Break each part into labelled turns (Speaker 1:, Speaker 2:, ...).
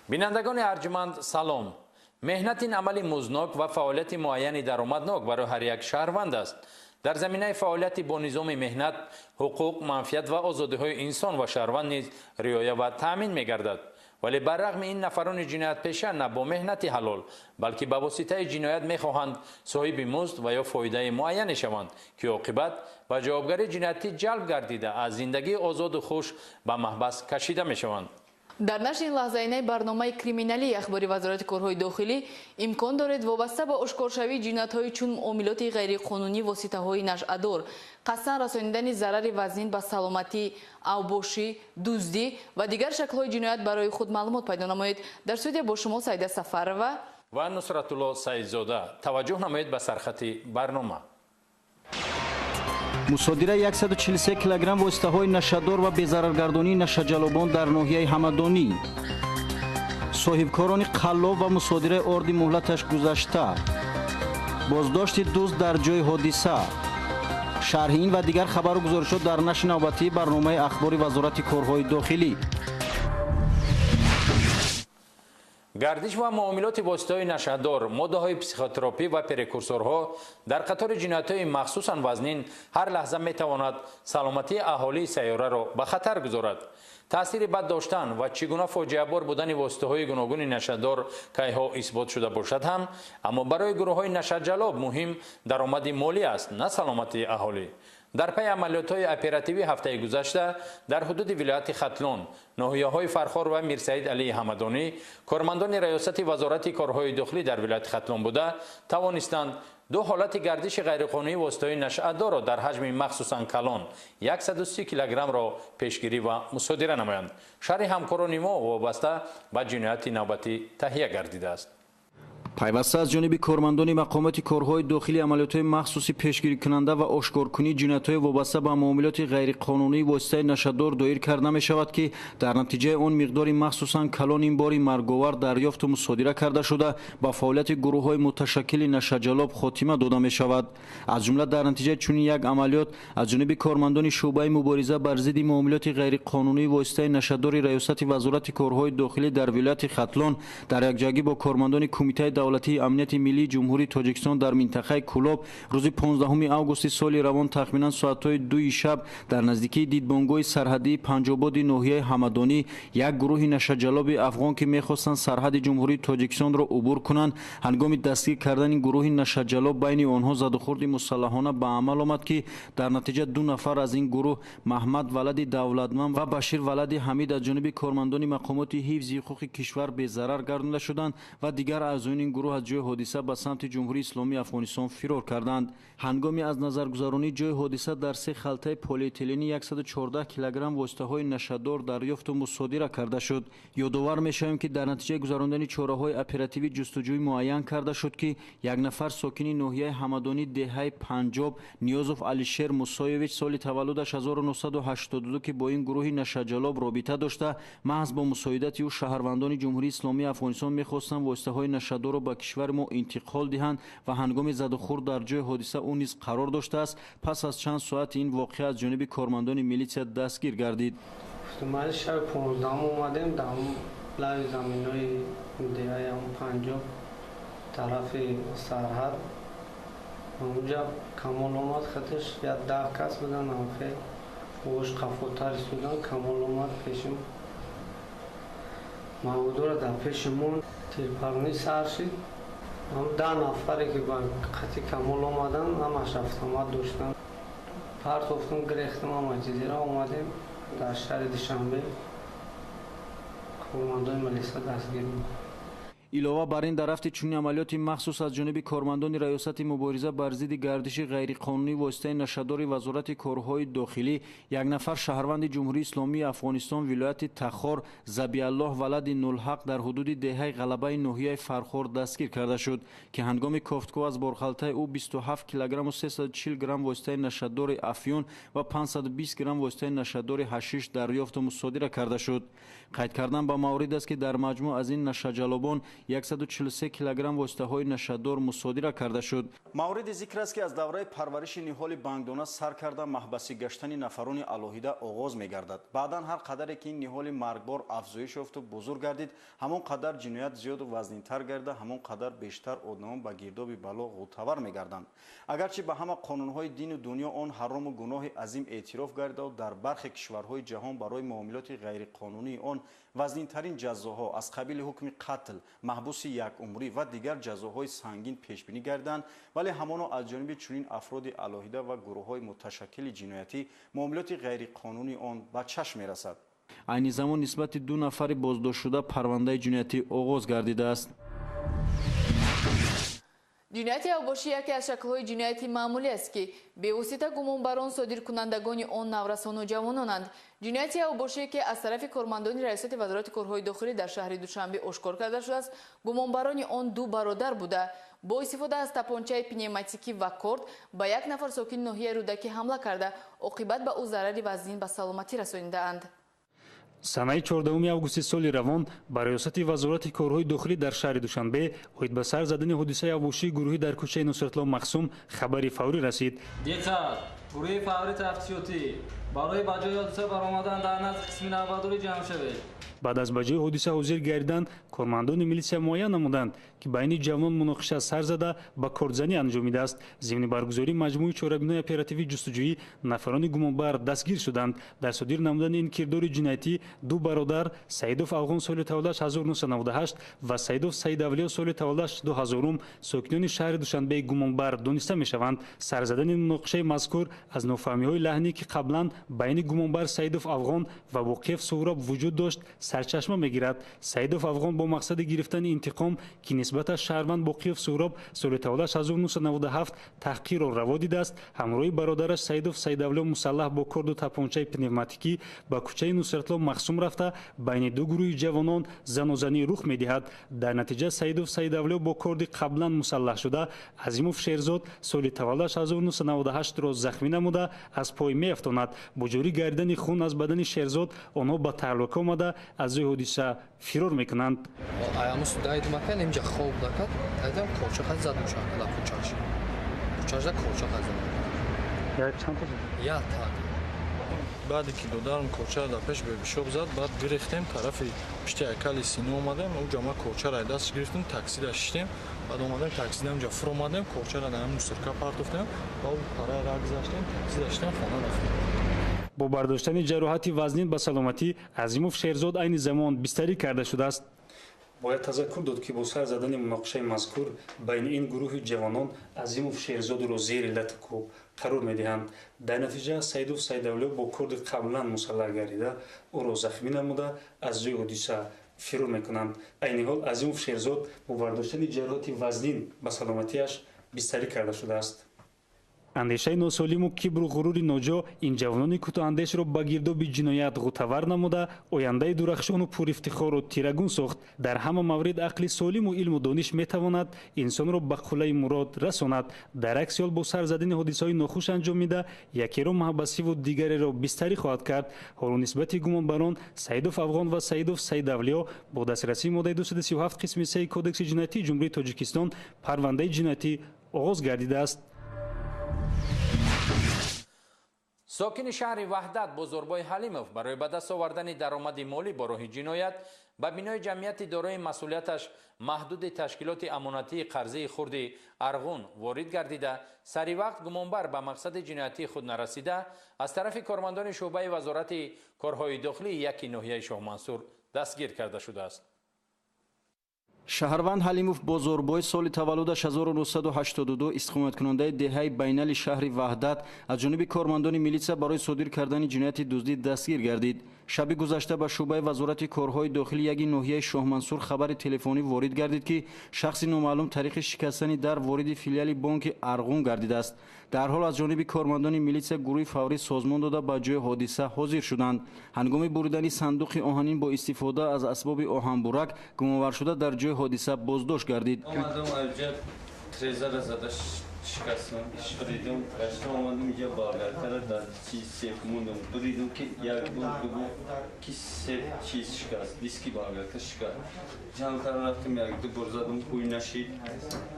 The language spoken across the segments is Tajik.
Speaker 1: بینندگان ارجمند سلام. مهنت این عملی مزناک و فعالیت معینی درآمدناک برای هر یک شهروند است. در زمینه فعالیت با نظام مهنت، حقوق، منفعت و آزادی‌های انسان و شهروند نیز رعایت و تأمین می‌گردد. ولی بررغم این نفران جنایت پیشه نه با مهنت حلال بلکه به واسطه جنایت می‌خواهند صاحب مزد و یا فایده معینی شوند که عاقبت و جوابگری جنایتی جلب گردیده از زندگی آزاد و خوش به محبس کشیده می‌شوند.
Speaker 2: дар нашри лаҳзаинаи барномаи криминалии ахбори вазорати корҳои дохилӣ имкон доред вобаста ба ошкоршавии ҷиноятҳои чун муомилоти ғайриқонунӣ воситаҳои нашъадор, қасдан расонидани зарари вазнин ба саломатӣ, авбошӣ, дуздӣ ва дигар шаклҳои ҷиноят барои худ маълумот пайдо намоед. дар студия бо шумо Саида Сафарова
Speaker 1: ва Нусратулло Саидзода. таваҷҷӯҳ намоед ба сархати барнома.
Speaker 3: мусодира 143 килограмм воситаҳои нашадор ва безараргардонии нашаҷалобон дар ноҳияи ҳамадонӣ. соҳибкорони қаллоб ва мусодираи орди муҳлаташ гузашта. боздошти дузд дар ҷойи ҳодиса. шарҳи ин ва дигар хабару гузоришот дар нашри навбатии барномаи ахбори вазорати корҳои дохилӣ.
Speaker 1: гардиш ва муомилоти воситаҳои нашъадор, моддаҳои психотерапӣ ва прекурсорҳо дар қатори ҷиноятҳои махсусан вазнин ҳар лаҳза метавонад саломатии аҳолии сайёраро ба хатар гузорад. таъсири бад доштан ва чӣ гуна фоҷиабор будани воситаҳои гуногуни нашъадор кайҳо исбот шуда бошад ҳам, аммо барои гурӯҳҳои нашъаҷалоб муҳим даромади молӣ аст, на саломатии аҳолӣ. дар пай амалиётҳои оперативии ҳафтаи гузашта дар ҳудуди вилояти Хатлон, ноҳияҳои Фархор ва Мирсаид Алии Ҳамадонӣ, кормандони раёсати вазорати корҳои дохилӣ дар вилояти Хатлон буда тавонистанд ду ҳолати гардиши ғайриқонунии воситаҳои нашъадорро дар ҳаҷми махсусан калон 130 килограммро пешгирӣ ва мусодира намоянд. шарҳи ҳамкорони мо вобаста ба ҷинояти навбатӣ таҳия гардидааст.
Speaker 3: пайваста аз ҷониби кормандони мақомоти корҳои дохилӣ амалиётҳои махсуси пешгирикунанда ва ошкоркунии ҷиноятҳои вобаста ба муомилоти ғайриқонунии воситаи нашъадор доир карда мешавад ки дар натиҷаи он миқдори махсусан калон ин бори марговар дарёфту мусодира карда шуда ба фаъолияти гурӯҳҳои муташаккили нашаҷалоб хотима дода мешавад. аз ҷумла дар натиҷаи чунин як амалиёт аз ҷониби кормандони шуъбаи мубориза бар зидди муомилоти ғайриқонунии воситаи нашъадори раёсати вазорати корҳои дохилӣ дар вилояти Хатлон дар якҷоягӣ бо кормандони кумитаи давлатии амнияти миллии ҷумҳурии Тоҷикистон дар минтақаи Кулоб рӯзи 15 августи соли равон тахминан соатҳои 2 шаб дар наздикии дидбонгоҳи сарҳадии Панҷободи ноҳияи Ҳамадонӣ як гурӯҳи нашаҷалоби афғон ки мехостанд сарҳади ҷумҳурии Тоҷикистонро убур кунанд, ҳангоми дастгир кардани гурӯҳи нашаҷалоб байни онҳо задухурди мусаллаҳона ба амал омад ки дар натиҷа ду нафар аз ин гурӯҳ Маҳмад валади Давлатманд ва Башир валади Ҳамид аз ҷониби кормандони мақомоти ҳифзи ҳуқуқи кишвар безарар гардонида шуданд ва дигар аъзоёни ин гурӯҳ аз ҷои ҳодиса ба самти ҷумҳурии исломии Афғонистон фирор карданд. ҳангоми аз назаргузаронии ҷои ҳодиса дар се халтаи полиэтилении 114 килограмм воситаҳои нашъадор дарёфту мусодира карда шуд. ёдовар мешавем ки дар натиҷаи гузарондани чораҳои оперативӣ ҷустуҷӯӣ муайян карда шуд ки як нафар сокини ноҳияи Ҳамадонӣ деҳаи Панҷоб Ниёзов Алишер Мусоевич соли таваллудаш 1982 ки бо ин гурӯҳи нашаҷалоб робита дошта маҳз бо мусоидати ӯ шаҳрвандони ҷумҳурии исломии Афғонистон мехостанд воситаҳои нашъадорро ба кишвари мо интиқол диҳанд ва ҳангоми задухурд дар ҷои ҳодиса ӯ низ қарор доштааст. пас аз чанд соати ин воқеа аз ҷониби кормандони милитсия дастгир гардид.
Speaker 4: шаби 15 омадем дар лави заминои деҳаи Панҷоб тарафи сарҳад онҷа камол омад хаташ як 10 кас будан амхе ош қафота рисудан камол омад пешим мавудора дар пеши мон тирпаронӣ сар шид. ҳам 10 нафаре ки ба хати камол омадан ҳамаш автомат доштанд. партофтум гирехтам ҳама чизера омадем дар шаҳри Душанбе кормандони милиса дастгир буд.
Speaker 3: илова бар ин дар рафти чунин амалиёти махсус аз ҷониби кормандони раёсати мубориза бар зидди гардиши ғайриқонунии воситаи нашъадори вазорати корҳои дохилӣ як нафар шаҳрванди ҷумҳурии исломии Афғонистон вилояти Тахор Забиаллоҳ валади Нулҳақ дар ҳудуди деҳаи ғалабаи ноҳияи Фархор дастгир карда шуд ки ҳангоми кофткӯ аз борхалтаи ӯ 27 килограмму 340 грамм воситаи нашъадори афён ва 520 грамм воситаи нашъадори ҳашиш дарёфту мусодира карда шуд. қайд кардан ба маврид аст ки дар маҷмӯъ аз ин нашаҷалобон 143 килограмм воситаҳои нашадор мусодира карда шуд.
Speaker 5: мавриди зикр аст ки аз давраи парвариши ниҳоли бангдона сар карда маҳбасӣ гаштани нафарони алоҳида оғоз мегардад. баъдан ҳар қадаре ки ин ниҳоли маргбор афзоиш ёфту бузург гардид, ҳамон қадар ҷиноят зиёду вазнинтар гарда, ҳамон қадар бештар одамон ба гирдоби бало ғутавар мегарданд. агарчи ба ҳама қонунҳои дину дунё он ҳарому гуноҳи азим эътироф гарда дар бархе кишварҳои ҷаҳон барои муомилоти ғайриқонунии он вазнинтарин ҷазоҳо аз қабили ҳукми қатл, маҳбуси якумрӣ ва дигар ҷазоҳои сангин пешбинӣ гарданд, вале ҳамоно аз ҷониби чунин афроди алоҳида ва гурӯҳҳои муташаккили ҷиноятӣ муомилоти ғайриқонунии он ба чашм мерасад.
Speaker 3: айни замон нисбати 2 нафари боздоштшуда парвандаи ҷиноятӣ оғоз гардидааст.
Speaker 2: ҷинояти авбошӣ яке аз шаклҳои ҷинояти маъмулӣ аст ки бевосита гумонбарон содиркунандагони он наврасону ҷавононанд. ҷинояти авбошие ки аз тарафи кормандони раисоти вазорати корҳои дохилӣ дар шаҳри душанбе ошкор карда шудааст, гумонбарони он 2 бародар буда бо истифода аз тапончаи пневматикӣ ва корд ба як нафар сокини ноҳияи рӯдакӣ ҳамла карда оқибат ба ӯ зарари вазнин ба саломатӣ расонидаанд.
Speaker 6: санаи 14 августи соли равон ба раёсати вазорати корҳои дохилӣ дар шаҳри душанбе оид ба сар задани ҳодисаи авбошии гурӯҳӣ дар кӯчаи Нусратлоҳ Махсум хабари фаврӣ расид.
Speaker 7: диққат! гурӯҳи фаврӣ тафтишотӣ барои ба ҷои ҳодиса баромадан дар назди қисми навбардорӣ ҷамъ шавед.
Speaker 6: баъд аз ба ҷои ҳодиса ҳозир гардидан, кормандони милитсия муайян намуданд ки байни ҷавонон муноқиша сар зада ба кордзанӣ анҷомидааст. зимни баргузории маҷмӯи чорабинои оперативии ҷустуҷӯӣ нафарони гумонбар дастгир шуданд. дар содир намудани ин кирдори ҷиноятӣ 2 бародар Саидов Афғон соли таваллудаш 1998 ва Саидов Саидавлиё соли таваллудаш 2000 сокинони шаҳри Душанбеи гумонбар дониста мешаванд. сар задани муноқишаи мазкур аз нофаҳмиҳои лаҳнӣ ки қаблан байни гумонбар Саидов Афғон ва Воқеев Суҳроб вуҷуд дошт сарчашма мегирад. Саидов Афғон бо мақсади гирифтани интиқом ки нисбаташ шаҳрванд Боқиев Суҳроб соли таваллудаш 1997 таҳқирро раво дидааст, ҳамроҳи бародараш Саидов Саидавлиё мусаллаҳ бо корду тапончаи пневматикӣ ба кӯчаи Нусратлоҳ Махсум рафта байни 2 гурӯҳи ҷавонон занозанӣ рух медиҳад. дар натиҷа Саидов Саидавлиё бо корди қаблан мусаллаҳ шуда Азимов Шерзод соли таваллудаш 1998-ро захмӣ намуда аз пой меафтонад. бо ҷорӣ гардидани хун аз бадани Шерзод онҳо ба таҳлука омада аз ҷои ҳодиса фирор мекунанд.
Speaker 8: баъде ки додарм коча дар пеш бебишоб зад, баъд гирифтем тарафи пишти айкали сина омадем, оҷа ма кочаро дастш гирифтем, таксида шиштем, баъд омадем таксида онҷа фуромадем, кочаро дар мусорка партофтем, баъд пара ра гузаштем, таксида шиштем, хона рафтем.
Speaker 6: бо бардоштани ҷароҳати вазнин ба саломатӣ Азимов Шерзод айни замон бистарӣ карда шудааст. бояд тазаккур дод ки бо сар задани муноқишаи мазкур байни ин гурӯҳи ҷавонон Азимов Шерзодро зери лати кӯб қарор медиҳанд. дар натиҷа Саидов Саидавлиё бо корди қаблан мусаллаҳ гардида ӯро захмӣ намуда аз ҷои ҳодиса фирор мекунанд. айни ҳол Азимов Шерзод бо бардоштани ҷароҳати вазнин ба саломатиаш бистарӣ карда шудааст. андешаи носолиму кибру ғурури ноҷо ин ҷавонони кӯтоҳандешро ба гирдоби ҷиноят ғутавар намуда ояндаи дурахшону пурифтихорро тирагун сохт. дар ҳама маврид ақли солиму илму дониш метавонад инсонро ба қуллаи мурод расонад. дар акси ҳол бо сар задани ҳодисаҳои нохуш анҷомида якеро маҳбасиву дигареро бистарӣ хоҳад кард. ҳоло нисбати гумонбарон Саидов Афғон ва Саидов Саидавлиё бо дастрасии моддаи 237 қисми 3 кодекси ҷиноятии ҷумҳурии Тоҷикистон парвандаи ҷиноятӣ оғоз гардидааст.
Speaker 1: сокини шаҳри Ваҳдат Бозорбой Ҳалимов барои ба даст овардани даромади молӣ бо роҳи ҷиноят ба бинои ҷамъияти дорои масъулияташ маҳдуди ташкилоти амонатии қарзии хурди Арғун ворид гардида, сари вақт гумонбар ба мақсади ҷиноятии худ нарасида аз тарафи кормандони шуъбаи вазорати корҳои дохилии яки ноҳияи Шоҳмансур дастгир карда шудааст.
Speaker 3: шаҳрванд Ҳалимов Бозорбой соли таваллудаш 1982 истиқоматкунандаи деҳаи байнали шаҳри Ваҳдат аз ҷониби кормандони милитсия барои содир кардани ҷинояти дуздӣ дастгир гардид. шаби гузашта ба шуъбаи вазорати корҳои дохилӣ яки ноҳияи Шоҳмансур хабари телефонӣ ворид гардид ки шахси номаълум тариқи шикастани дар вориди филиали бонки Арғун гардидааст. дар ҳол аз ҷониби кормандони милитсия гурӯҳи фаврӣ созмон дода ба ҷои ҳодиса ҳозир шуданд. ҳангоми буридани сандуқи оҳанин бо истифода аз асбоби оҳанбурак гумонваршуда дар ҷои ҳодиса боздошт гардид.
Speaker 9: شکستم خریدم قشنگ آمدم اینجا بالاتر در چیز سیف موندم بریدم که یک بار دو بار که سیف چیز شکست دیسکی بالاتر شکست جمع کردم رفتم یک دو بار زدم خوی نشید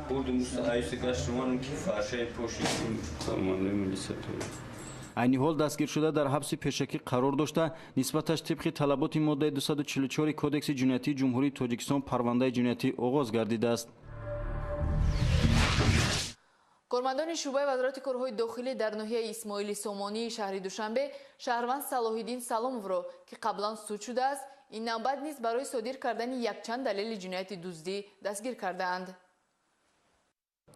Speaker 9: بردم است ایس گشتم که فرشه پوشیدم فرمانده ملی ستوری
Speaker 3: айни ҳол дастгиршуда дар ҳабси пешакӣ қарор дошта нисбаташ тибқи талаботи моддаи 244 кодекси ҷиноятии ҷумҳурии тоҷикистон парвандаи ҷиноятӣ оғоз гардидааст.
Speaker 2: кормандони шӯъбаи вазорати корҳои дохилӣ дар ноҳияи исмоили сомонии шаҳри душанбе шаҳрванд салоҳиддин саломовро ки қаблан суд шудааст ин навбат низ барои содир кардани якчанд далели ҷинояти дуздӣ дастгир кардаанд.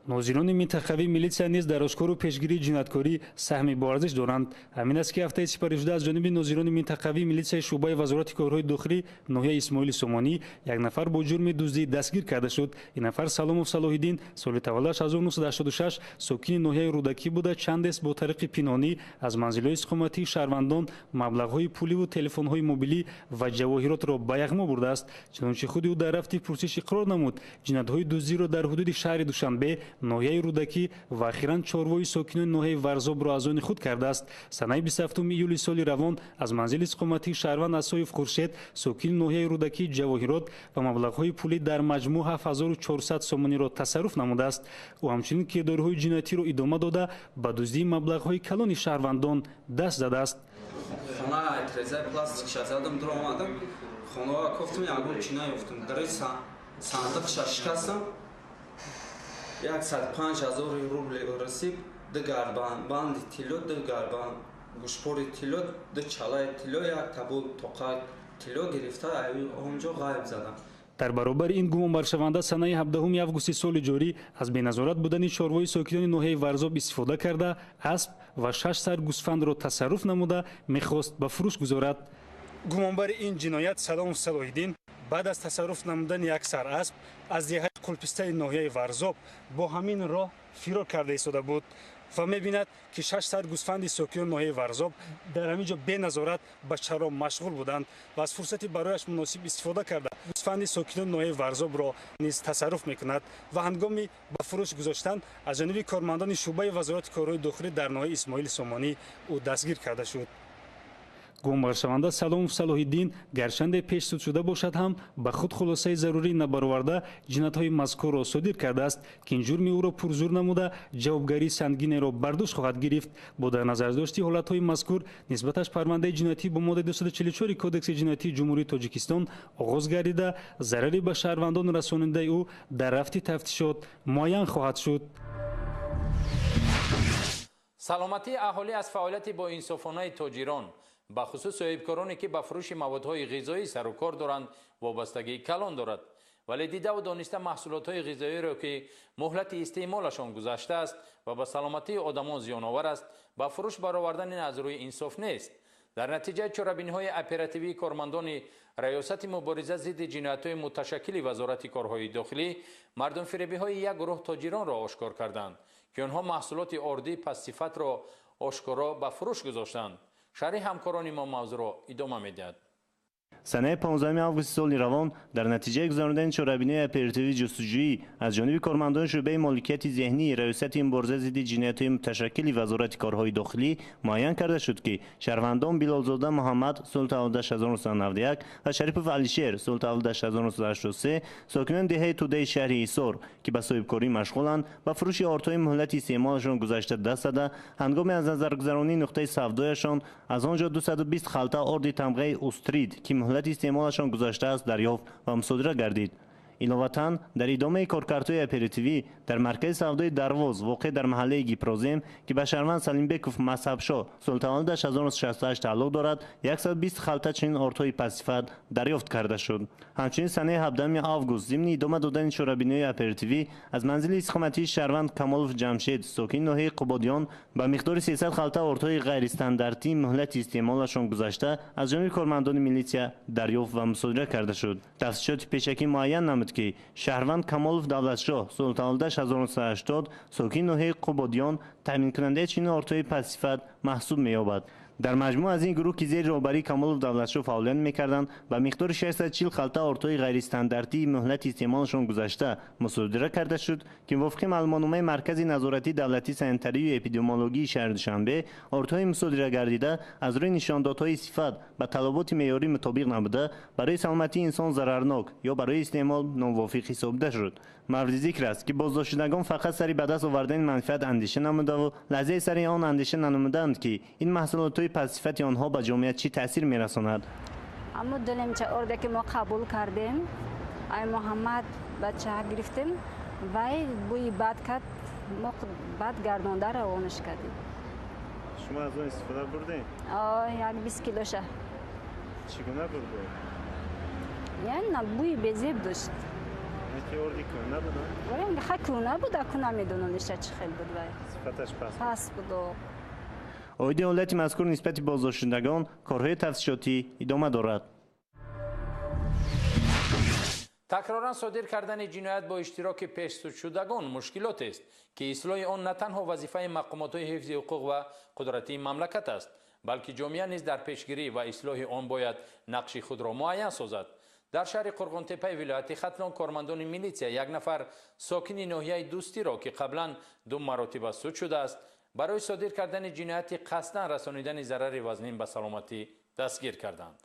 Speaker 6: нозирони минтақавии милитсия низ дар ошкору пешгирии ҷинояткорӣ саҳми боарзиш доранд. ҳамин аст ки ҳафтаи сипаришуда аз ҷониби нозирони минтақавии милитсияи шӯъбаи вазорати корҳои дохилӣ ноҳияи исмоили сомонӣ як нафар бо ҷурми дуздӣ дастгир карда шуд. ин нафар саломов салоҳиддин соли таваллудаш 1986 сокини ноҳияи рӯдакӣ буда чандест бо тариқи пинҳонӣ аз манзилҳои иstiqomatии шаҳрвандон маблағҳои пуливу телефонҳои мобилӣ ва ҷавоҳиротро ба яғмо бурдааст. чунончи худи ӯ дар рафти пурсиш иқрор намуд ҷиноятҳои дуздиро дар ҳудуди шаҳри душанбе ноҳияи рӯдакӣ ва ахиран чорвои сокинони ноҳияи варзобро аз они худ кардааст. санаи 27 июли соли равон аз манзили иstiqomatии шаҳрванд асоев хуршед сокини ноҳияи рӯдакӣ ҷавоҳирот ва маблағҳои пулӣ дар маҷмӯъ 7400 сомониро тасарруф намудааст. ӯ ҳамчунин кирдориҳои ҷиноятиро идома дода ба дуздии маблағҳои калони шаҳрвандон даст задааст.
Speaker 10: Хона трезай пластикша задам дур омадам. Хонава кофтам ягон чина ёфтам. Дар сандиқша шикастам. 105,000 рубли расиб, ду гарбан, банди тило, ду гарбан, гӯшпори тило, ду чалаи тило, як табул тоқа тило гирифта онҷо ғайб задам.
Speaker 6: дар баробари ин гумонбаршаванда санаи 17 августи соли ҷорӣ аз беназорат будани чорвои сокинони ноҳияи варзоб истифода карда асп ва 6 сар гӯсфандро тасарруф намуда мехост ба фурӯш гузорад. гумонбари ин ҷиноят Саломов Салоҳиддин баъд аз тасарруф намудани як сар асп аз диҳаи қулпистаи ноҳияи варзоб бо ҳамин роҳ фирор карда истода буд ва мебинад ки 6 сар гӯсфанди сокинони ноҳияи варзоб дар ҳамин ҷо беназорат ба чаро машғул буданд ва аз фурсати барояш муносиб истифода карда гӯсфанди сокинони ноҳияи варзобро низ тасарруф мекунад ва ҳангоми ба фурӯш гузоштан аз ҷониби кормандони шӯъбаи вазорати корҳои дохилӣ дар ноҳияи исмоили сомонӣ ӯ дастгир карда шуд. гумонбаршаванда Саломов Салоҳиддин гарчанде пешсуд шуда бошад ҳам ба худ хулосаи зарурӣ набароварда ҷиноятҳои мазкурро содир кардааст ки ин ҷурми ӯро пурзур намуда ҷавобгарии сангинеро бар дӯш хоҳад гирифт. бо дар назардошти ҳолатҳои мазкур нисбаташ парвандаи ҷиноятӣ бо моддаи 244 кодекси ҷиноятии ҷумҳурии тоҷикистон оғоз гардида зарари ба шаҳрвандон расонидаи ӯ дар рафти тафтишот муайян хоҳад шуд.
Speaker 1: саломатии аҳолӣ аз фаъолияти боинсофонаи тоҷирон ба хусус соҳибкороне ки ба фурӯши маводҳои ғизоӣ сару кор доранд вобастагии калон дорад, вале дидаву дониста маҳсулотҳои ғизоиро ки муҳлати истеъмолашон гузаштааст ва ба саломатии одамон зиёновар аст ба фурӯш баровардан аз рӯи инсоф нест. дар натиҷаи чорабиниҳои оперативии кормандони раёсати мубориза зидди ҷиноятҳои муташаккили вазорати корҳои дохилӣ мардумфиребиҳои як гурӯҳ тоҷиронро ошкор карданд ки онҳо маҳсулоти ордии пастсифатро ошкоро ба фурӯш гузоштанд. шаҳри ҳамкорони мо мавзӯъро идома медиҳад.
Speaker 11: санаи 15 августи соли равон дар натиҷаи гузарондани чорабиниҳои оперативии ҷустуҷӯӣ аз ҷониби кормандони шӯъбаи моликияти зеҳнии раёсати мубориза зидди ҷиноятҳои муташаккили вазорати корҳои дохилӣ муайян карда шуд ки шаҳрвандон Билолзода Муҳаммад соли таваллудаш 1991 ва Шарипов Алишер соли таваллудаш 1983 сокинони деҳаи Тудаи шаҳри Ҳисор ки ба соҳибкорӣ машғуланд ба фурӯши ортҳои муҳлати истеъмолашон гузашта даст зада ҳангоми аз назаргузаронии нуқтаи савдояшон аз он ҷо 220 халта орди тамғаи устрид ки муҳлати истеъмолашон гузаштааст дарёфт ва мусодира гардид. иловатан дар идомаи коркартҳои оперативӣ дар маркази савдои Дарвоз воқеъ дар маҳаллаи Гипрозем ки ба шаҳрванд Салимбеков Мазҳабшо соли таваллудаш 1968 тааллуқ дорад 120 халта чунин ортҳои пастсифат дарёфт карда шуд. ҳамчунин санаи 17 август зимни идома додани чорабиниҳои оперативӣ аз манзили истиқоматии шаҳрванд Камолов Ҷамшед сокини ноҳияи Қубодиён ба миқдори 300 халта ортҳои ғайристандартии муҳлати истеъмолашон гузашта аз ҷониби кормандони милитсия дарёфт ва мусодира карда шуд. тафтишоти пешакӣ муайян намуд ки шаҳрванд Камолов Давлатшоҳ соли таваллудаш 1980 сокини ноҳияи Қубодиён таъминкунандаи чунин ортҳои пастсифат محسوب می‌یابد. در مجموع از این گروه که زیر رهبری کمال دولتشو فعالیت می‌کردند و مقدار 640 خلطه ارتوی غیر استانداردی مهلت استعمالشان گذشته مصادره کرده شد که وفق معلومات مرکز نظارتی دولتی سنتری و اپیدمیولوژی شهر دوشنبه ارتوی مصادره گردیده از روی نشاندادهای صفت و طلبات معیاری مطابق نبوده برای سلامتی انسان ضررناک یا برای استعمال ناموافق حسابیده شد. مورد ذکر است که بازداشتگان فقط سری به دست آوردن منفعت اندیشه نموده و لحظه سری آن اندیشه ننمودند که این محصولات پس صفت آنها به جامعه چی تاثیر میرساند.
Speaker 12: اما دلم چه ارده که ما قبول کردیم ای محمد بچه ها گرفتیم وای بوی بد کرد ما بد گردانده روانش کردیم.
Speaker 11: شما از اون استفاده بردین؟
Speaker 12: یعنی 20 کیلوشه.
Speaker 11: چگونه برده؟
Speaker 12: یعنی نه بوی بزیب داشت.
Speaker 11: که اردی کنه بوده؟
Speaker 12: ولی خیلی کنه بوده کنه میدونونش چه خیلی بود وای.
Speaker 11: صفتش
Speaker 12: پس بود.
Speaker 11: آید دولت مذکور نسبت بازداشتندگان کارهای تفتیشاتی ادامه دارد.
Speaker 1: تکرارا صادر کردن جنایت با اشتراک پیشسود شدگان مشکلات است که اصلاح آن نه تنها وظیفه مقامات حفظ حقوق و قدرتی مملکت است بلکه جامعه نیز در پیشگیری و اصلاح آن باید نقش خود را معین سازد. در شهر قرغن‌تپه ولایت ختلان کارمندان میلیسیا یک نفر ساکن ناحیه دوستی را که قبلا 2 مرتبه سود شده است برای صادر کردن جنایت قصدا رسانیدن ضرر وزنین به سلامتی دستگیر کردند.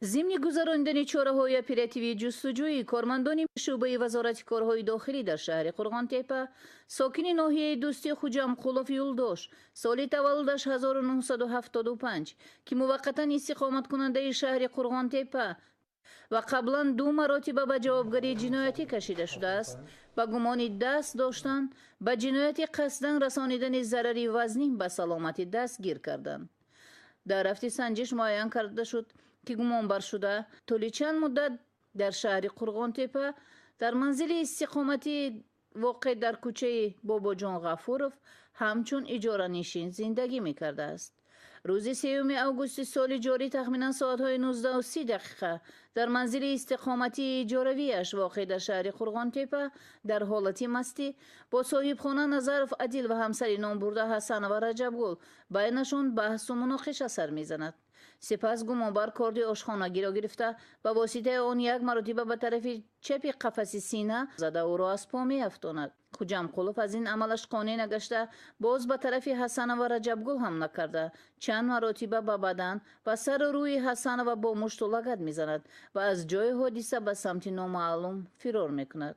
Speaker 13: ضمن گذراندن چاره‌های اپراتیوی جستجویی کارمندان شعبه وزارت کارهای داخلی در شهر قرغن‌تپه ساکن ناحیه دوستی خوجام قلوف یولداش سال تولدش 1975 که موقتا استقامت کننده شهر قرغن‌تپه و قبلا 2 مرتبه به جوابگری جنایتی کشیده شده است با گمان دست داشتن به جنایت قصدا رسانیدن ضرری وزنین به سلامتی دستگیر کردند. در رفت سنجش معین کرده شد که گمانبر شده طول چند مدت در شهر قرغن‌تپه در منزل استقامتی واقع در کوچه بابا جان غفورов همچون اجاره نشین زندگی می‌کرده است. روز 3 آگوست سال جاری تخمینا ساعت‌های 19:30 در منزل استقامتی اجاره‌ایش واقع در شهر قرغن‌تپه در حالت مستی با صاحب خانه نظرف عدیل و همسر نام برده حسن و رجبگل بینشان بحث و مناقشه سر می‌زند. سپس گمانبر کارد آشخانگی را گرفته به واسطه آن 1 مرتبه به طرف چپ قفس سینه زده او را از پا می‌افتاند. خوجام قلوف از این عملش قانع نگشته باز به طرف حسن و رجبگل حمله کرده چند مرتبه به بدن و سر و روی حسن و با مشت و لگد می‌زند و از جای حادثه به سمت نامعلوم فرار می‌کند.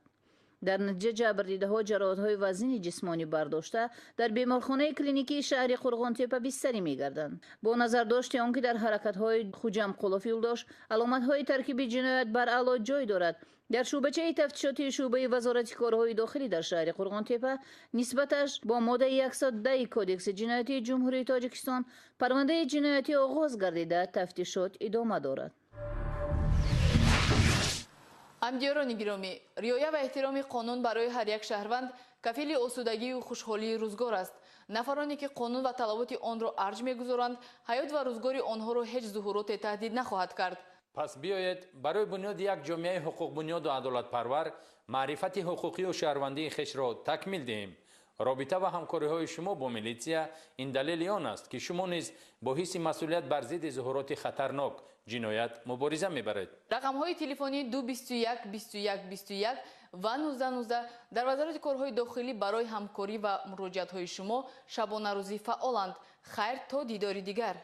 Speaker 13: در نتیجه جبردیده‌ها جراحت‌های وزنی جسمانی برداشته در بیمارخانه کلینیکی شهر قرغن‌تپه بستری می‌گردند. با نظر داشت آنکه در حرکت‌های خوجام قلوف یولداش علامت‌های ترکیب جنایت بر علاج جای دارد در شعبه تفتیشاتی شعبه وزارت کارهای داخلی در شهر قرغن‌تپه نسبتش با ماده 110 کدکس جنایتی جمهوری تاجیکستان پرونده جنایتی آغاز گردیده تفتیشات ادامه دارد.
Speaker 2: همدیاران گرامی، رعایت و احترام قانون برای هر یک شهروند کفیل آسودگی و خوشحالی روزگار است. نفرانی که قانون و طلبات آن را ارج می‌گذارند، حیات و روزگار آنها را هیچ ظهورات تهدید نخواهد کرد.
Speaker 1: پس بیایید برای بنیاد یک جامعه حقوق بنیاد و عدالت پرور معرفت حقوقی و شهروندی خویش را تکمیل دهیم. رابطه و همکاری های شما با میلیسیا این دلیل آن است که شما نیز با حس مسئولیت بر ضد ظهورات خطرناک جنایت مبارزه میبرید.
Speaker 2: رقم های تلفنی 221 21 21 و 1919 در وزارت کارهای داخلی برای همکاری و مراجعت های شما شبانه روزی فعالند. خیر تا دیداری دیگر.